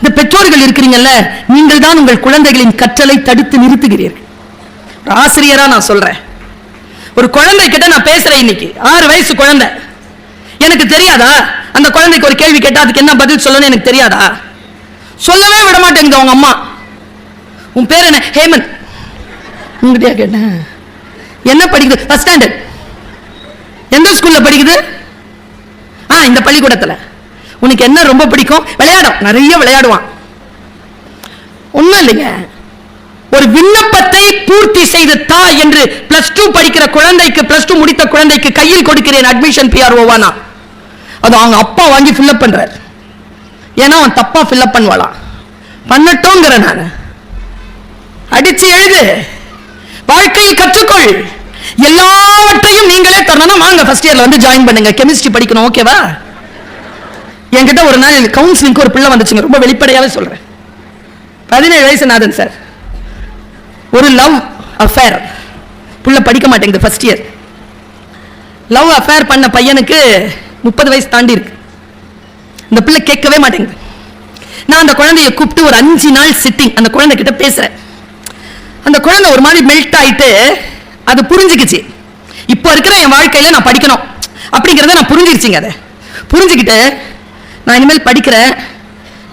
இந்த பெற்றோர்கள் இருக்கிறீங்கல்ல, நீங்கள் தான் உங்கள் குழந்தைகளின் கற்றலை தடுத்து நிறுத்துகிறீர்கள். ஆசிரியரா நான் சொல்றேன், ஒரு குழந்தை கிட்ட நான் பேசுறேன். இன்னைக்கு 6 வயசு குழந்தை. எனக்கு தெரியாதா அந்த குழந்தைக்கு ஒரு கேள்வி கேட்டா அதுக்கு என்ன பதில் சொல்லணும் எனக்கு தெரியாதா? சொல்லவே விட மாட்டேங்குது அவங்க அம்மா. உன் பேர் என்ன? ஹேமந்த். உங்ககிட்டயா கேட்டேன். என்ன படிக்குது? First standard. எந்த ஸ்கூல்ல படிக்குது? இந்த பள்ளிக்கூடத்துல. உனக்கு என்ன ரொம்ப பிடிக்கும்? விளையாடும். நிறைய விளையாடுவான். உண்மை இல்லைங்க. ஒரு விண்ணப்பத்தை பூர்த்தி செய்து தா என்று +2 படிக்கிற குழந்தைக்கு, +2 முடித்த குழந்தைக்கு கையில் கொடுக்கிறேன் அட்மிஷன் PRO-வானா. அது அவங்க அப்பா வாங்கி ஃபில்அப் பண்றார். ஏன்னா அவன் தப்பா ஃபில்அப் பண்ணுவாளாம். பண்ணட்டோங்கிற நான். அடிச்சு எழுது, வாழ்க்கையில் கற்றுக்கொள், எல்லாவற்றையும் நீங்களே தரணும். வாங்க ஃபர்ஸ்ட் இயர்ல வந்து ஜாயின் பண்ணுங்க, கெமிஸ்ட்ரி படிக்கணும். ஓகேவா? என்கிட்ட ஒரு நாள் கவுன்சிலிங்க்கு ஒரு பிள்ளை வந்துச்சுங்க. ரொம்ப வெளிப்படையாவே சொல்றேன். 17 வயசு நாதன் சார். ஒரு லவ் அஃபேர். பிள்ளை படிக்க மாட்டேங்குது, ஃபர்ஸ்ட் இயர். லவ் அஃபேர் பண்ண பையனுக்கு 30 வயசு தாண்டி இருக்கு. இந்த பிள்ளை கேட்கவே மாட்டேங்குது. நான் அந்த குழந்தையை கூப்பிட்டு ஒரு 5 நாள் சிட்டிங் அந்த குழந்தை கிட்ட பேசுறேன். அந்த குழந்தை ஒரு மாதிரி மெல்ட் ஆயிட்டு அது புரிஞ்சுக்கிச்சு. இப்போ இருக்கிற என் வாழ்க்கையில நான் படிக்கணும் அப்படிங்கிறத நான் புரிஞ்சிருச்சுங்க. அதை புரிஞ்சுக்கிட்டு நான் இனிமேல் படிக்கிறேன்,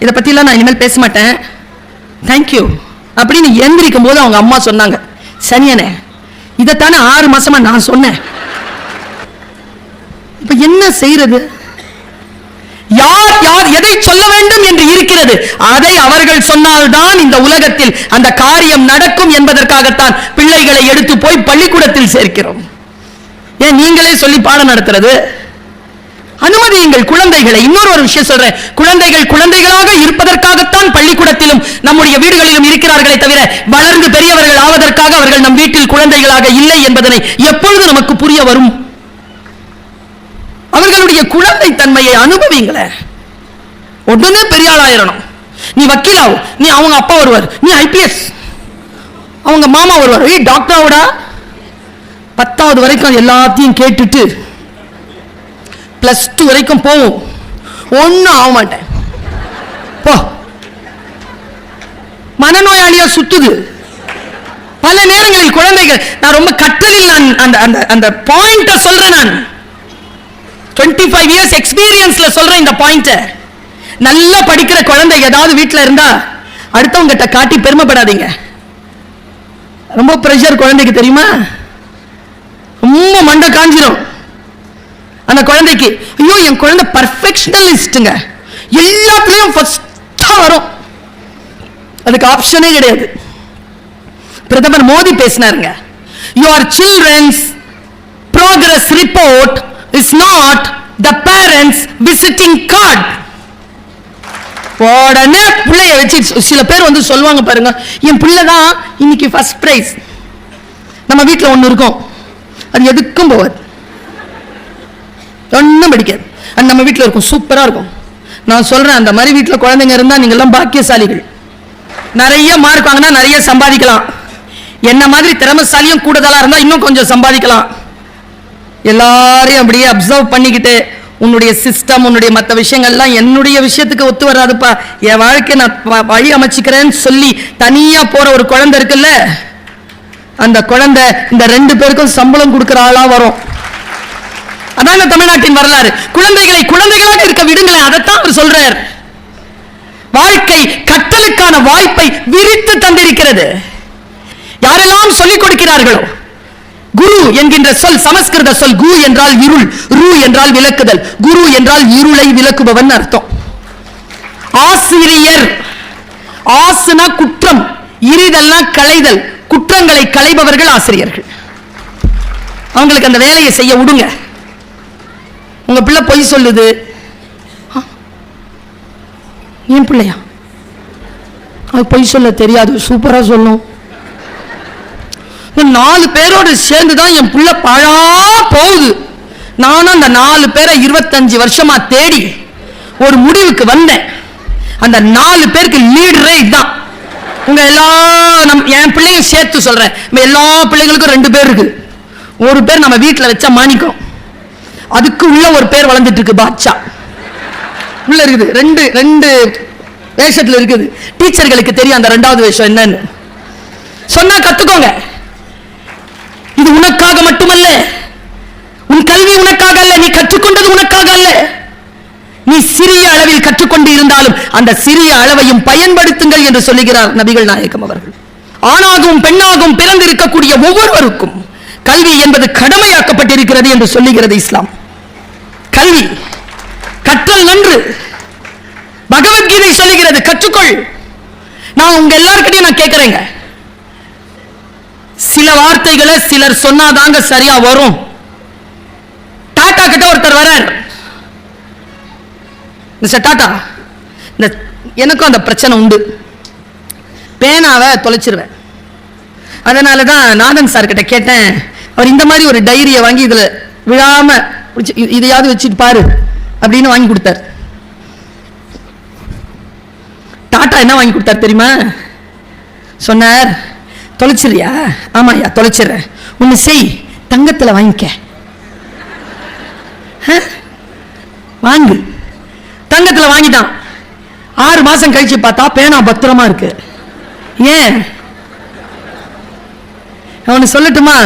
இதை பற்றிலாம் நான் இனிமேல் பேச மாட்டேன், தேங்க்யூ அப்படின்னு எந்திரிக்கும் போது அவங்க அம்மா சொன்னாங்க, சனியனே இதைத்தானே 6 மாசமா நான் சொன்னேன், இப்ப என்ன செய்யறது? யார் யார் எதை சொல்ல வேண்டும் என்று இருக்கிறது, அதை அவர்கள் சொன்னால்தான் இந்த உலகத்தில் அந்த காரியம் நடக்கும் என்பதற்காகத்தான் பிள்ளைகளை எடுத்து போய் பள்ளிக்கூடத்தில் சேர்க்கிறோம். ஏன் நீங்களே சொல்லி பாடம் நடத்துறது? அனுமதியுங்கள் குழந்தைகளை. இன்னொரு விஷயம் சொல்றேன், குழந்தைகள் குழந்தைகளாக இருப்பதற்காகத்தான் பள்ளிக்கூடத்திலும் நம்முடைய வீடுகளிலும் இருக்கிறார்களே தவிர வளர்ந்து பெரியவர்கள் ஆவதற்காக அவர்கள் நம் வீட்டில் குழந்தைகளாக இல்லை என்பதனை எப்பொழுது நமக்கு புரிய வரும்? அவர்களுடைய குழந்தை தன்மையை அனுபவிங்களே. உடனே பெரிய ஆளாயிரணும். நீ வக்கீலாவு, நீ அவங்க அப்பா வருவார், நீ IPS, அவங்க மாமா வருவார், டாக்டராவோட 10வது வரைக்கும் எல்லாத்தையும் கேட்டுட்டு +2 வரைக்கும் போவோம். ஒன்னும் ஆக மாட்டேன் போ. மனநோயாளியா சுத்துது. பல நேரங்களில் குழந்தைகள், நான் ரொம்ப கற்றலில் நான் அந்த பாயிண்ட சொல்றேன். நான் 25 இயர்ஸ் எக்ஸ்பீரியன்ஸ்ல சொல்றேன் இந்த பாயிண்ட. நல்லா படிக்கிற குழந்தை ஏதாவது வீட்டில் இருந்தா அடுத்தவங்க கிட்ட காட்டி பெருமைப்படாதீங்க. ரொம்ப பிரஷர் குழந்தைக்கு தெரியுமா? ரொம்ப மண்டை காஞ்சிரும் அந்த குழந்தைக்கு. ஐயோ என் குழந்தை பர்ஃபெக்ஷனலிஸ்ட்ங்க, எல்லாத்துலயும் ஃபர்ஸ்டா வரும், அதுக்கு ஆப்ஷனே கிடையாது. பிரதமர் Modi பேசினாருங்க, your children's progress report is not the parents visiting card. உடனே பிள்ளைய வச்சு சில பேர் வந்து சொல்லுவாங்க பாருங்க, என் பிள்ளை தான் இன்னைக்கு ஃபர்ஸ்ட் பிரைஸ். நம்ம வீட்டில் ஒன்று இருக்கும், அது எதுக்கும் போவாது, ஒன்றும் படிக்காது. அது நம்ம வீட்டில் இருக்கும், சூப்பராக இருக்கும். நான் சொல்றேன், அந்த மாதிரி வீட்டில் குழந்தைங்க இருந்தால் நீங்கள்லாம் பாக்கியசாலிகள். நிறைய மார்க் வாங்கினா நிறைய சம்பாதிக்கலாம். என்ன மாதிரி திறமைசாலியும் கூடுதலாக இருந்தால் இன்னும் கொஞ்சம் சம்பாதிக்கலாம். எல்லாரையும் அப்படியே அப்சர்வ் பண்ணிக்கிட்டு உன்னுடைய சிஸ்டம், உன்னுடைய மற்ற விஷயங்கள்லாம் என்னுடைய விஷயத்துக்கு ஒத்து வராதுப்பா, என் வாழ்க்கை நான் வழி அமைச்சிக்கிறேன்னு சொல்லி தனியா போற ஒரு குழந்தை இருக்குல்ல, அந்த குழந்தை இந்த 2 பேருக்கும் சம்பளம் கொடுக்கிற ஆளா வரும். அதாங்க தமிழ்நாட்டின் வரலாறு. குழந்தைகளை குழந்தைகளாக இருக்க விடுங்களேன், அதைத்தான் அவர் சொல்றார். வாழ்க்கை கற்றலுக்கான வாய்ப்பை விரித்து தந்திருக்கிறது. யாரெல்லாம் சொல்லிக் கொடுக்கிறார்களோ, குரு என்கின்ற சொல் சமஸ்கிருத சொல். கு என்றால் இருள், ரு என்றால் விளக்குதல். குரு என்றால் இருளை விளக்குபவன் அர்த்தம். ஆசிரியர், ஆசுனா குற்றம், இரிதல்னா களைதல், குற்றங்களை களைபவர்கள் ஆசிரியர்கள். அவங்களுக்கு அந்த வேலையை செய்ய விடுங்க. உங்க பிள்ளை பொய் சொல்லுது, என் பிள்ளையா அது பொய் சொல்ல தெரியாது, சூப்பரா சொல்லும். 4 பேரோடு சேர்ந்துதான் என் பிள்ளை பழா போகுது. நானும் அந்த 4 பேரை 25 வருஷமா தேடி ஒரு முடிவுக்கு வந்தேன். அந்த 4 பேருக்கு லீடரே இதுதான். உங்க என் பிள்ளைங்க சேர்த்து சொல்றேன், எல்லா பிள்ளைங்களுக்கும் 2 பேர் இருக்கு. ஒரு பேர் நம்ம வீட்டில் வச்சா மாணிக்கம், அதுக்கு உள்ள ஒரு பேர் வளர்ந்துட்டு இருக்கு, பாட்சா உள்ள இருக்குது. 2 வேஷத்துல இருக்குது. டீச்சர்களுக்கு தெரியும் அந்த 2வது வேஷம் என்னன்னு. சொன்னா கத்துக்கோங்க. இது உனக்காக மட்டுமல்ல, உன் கல்வி உனக்காக அல்ல, நீ கற்றுக்கொண்டது உனக்காக அல்ல. நீ சிறிய அளவில் கற்றுக்கொண்டு இருந்தாலும் அந்த சிறிய அளவையும் பயன்படுத்துங்கள் என்று சொல்லுகிறார் நபிகள் நாயகம் அவர்கள். ஆணாகவும் பெண்ணாகவும் பிறந்திருக்கக்கூடிய ஒவ்வொருவருக்கும் கல்வி என்பது கடமையாக்கப்பட்டிருக்கிறது என்று சொல்லுகிறது இஸ்லாம். கல்வி கற்றல் நன்று. பகவத்கீதை சொல்லுகிறது கற்றுக்கொள். நான் உங்க எல்லார்கிட்டையும் நான் கேட்கிறேங்க, சில வார்த்தைகளை சிலர் சொன்னாதாங்க சரியா வரும். டாடா கிட்ட ஒருத்தர் வரார். மிஸ்டர் டாடா, எனக்கும் அந்த பிரச்சனை உண்டு, பேனாவை தொலைச்சிருவேன். அதனால தான் நாதன் சார் கிட்ட கேட்டேன். அவர் இந்த மாதிரி ஒரு டைரியை வாங்கி இதுல விழாம இதையாவது வச்சுட்டு பாரு அப்படின்னு வாங்கி கொடுத்தார். டாடா என்ன வாங்கி கொடுத்தார் தெரியுமா? சொன்னார், தொலைச்சிரியா? ஆமாயா தொலைச்சிடுறேன். ஒன்னு செய், தங்கத்துல வாங்கிக்க. வாங்கு. தங்கத்துல வாங்கிட்டான். 6 மாசம் கழிச்சு பார்த்தா பேனா பத்திரமா இருக்கு. ஏன்? அவனு சொல்லட்டுமா?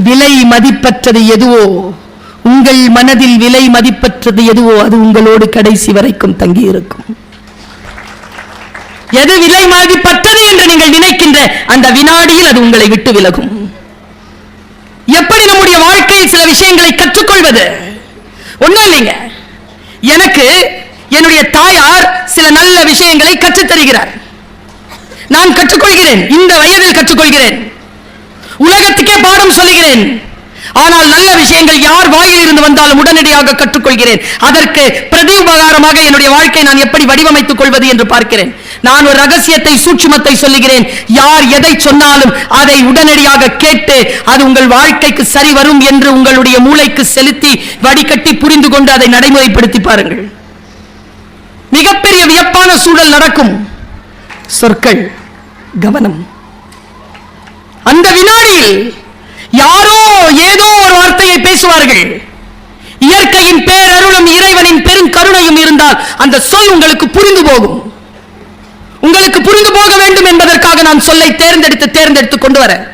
விலை மதிப்பற்றது எதுவோ, உங்கள் மனதில் விலை மதிப்பற்றது எதுவோ அது உங்களோடு கடைசி வரைக்கும் தங்கி இருக்கும். எது விலை மதிப்பற்றது என்று நீங்கள் நினைக்கின்ற அந்த வினாடியில் அது உங்களை விட்டு விலகும். எப்படி நம்முடைய வாழ்க்கையில் சில விஷயங்களை கற்றுக்கொள்வது? ஒண்ணும் இல்லைங்க, எனக்கு என்னுடைய தாயார் சில நல்ல விஷயங்களை கற்றுத் தருகிறார். நான் கற்றுக்கொள்கிறேன், இந்த வயதில் கற்றுக்கொள்கிறேன், உலகத்துக்கே பாடம் சொல்லுகிறேன். ஆனால் நல்ல விஷயங்கள் யார் வாயில் இருந்து வந்தாலும் உடனடியாக கற்றுக்கொள்கிறேன். அதற்கு பிரதி உபகாரமாக என்னுடைய வாழ்க்கை நான் எப்படி வடிவமைத்துக் கொள்வது என்று பார்க்கிறேன். நான் ஒரு ரகசியத்தை, சூட்சுமத்தை சொல்லுகிறேன். யார் எதை சொன்னாலும் அதை உடனடியாக கேட்டு அது உங்கள் வாழ்க்கைக்கு சரி வரும் என்று உங்களுடைய மூளைக்கு செலுத்தி வடிகட்டி புரிந்து கொண்டு அதை நடைமுறைப்படுத்தி பாருங்கள். மிகப்பெரிய வியப்பான சூழல் நடக்கும். சொற்கள், கவனம். அந்த வினாடியில் யாரோ ஏதோ ஒரு வார்த்தையை பேசுவார்கள். இயற்கையின் பேரருளும் இறைவனின் பெருங்கருணையும் இருந்தால் அந்த சொல் உங்களுக்கு புரிந்து போகும். உங்களுக்கு புரிந்து போக வேண்டும் என்பதற்காக நான் சொல்லை தேர்ந்தெடுத்து கொண்டு வரேன்.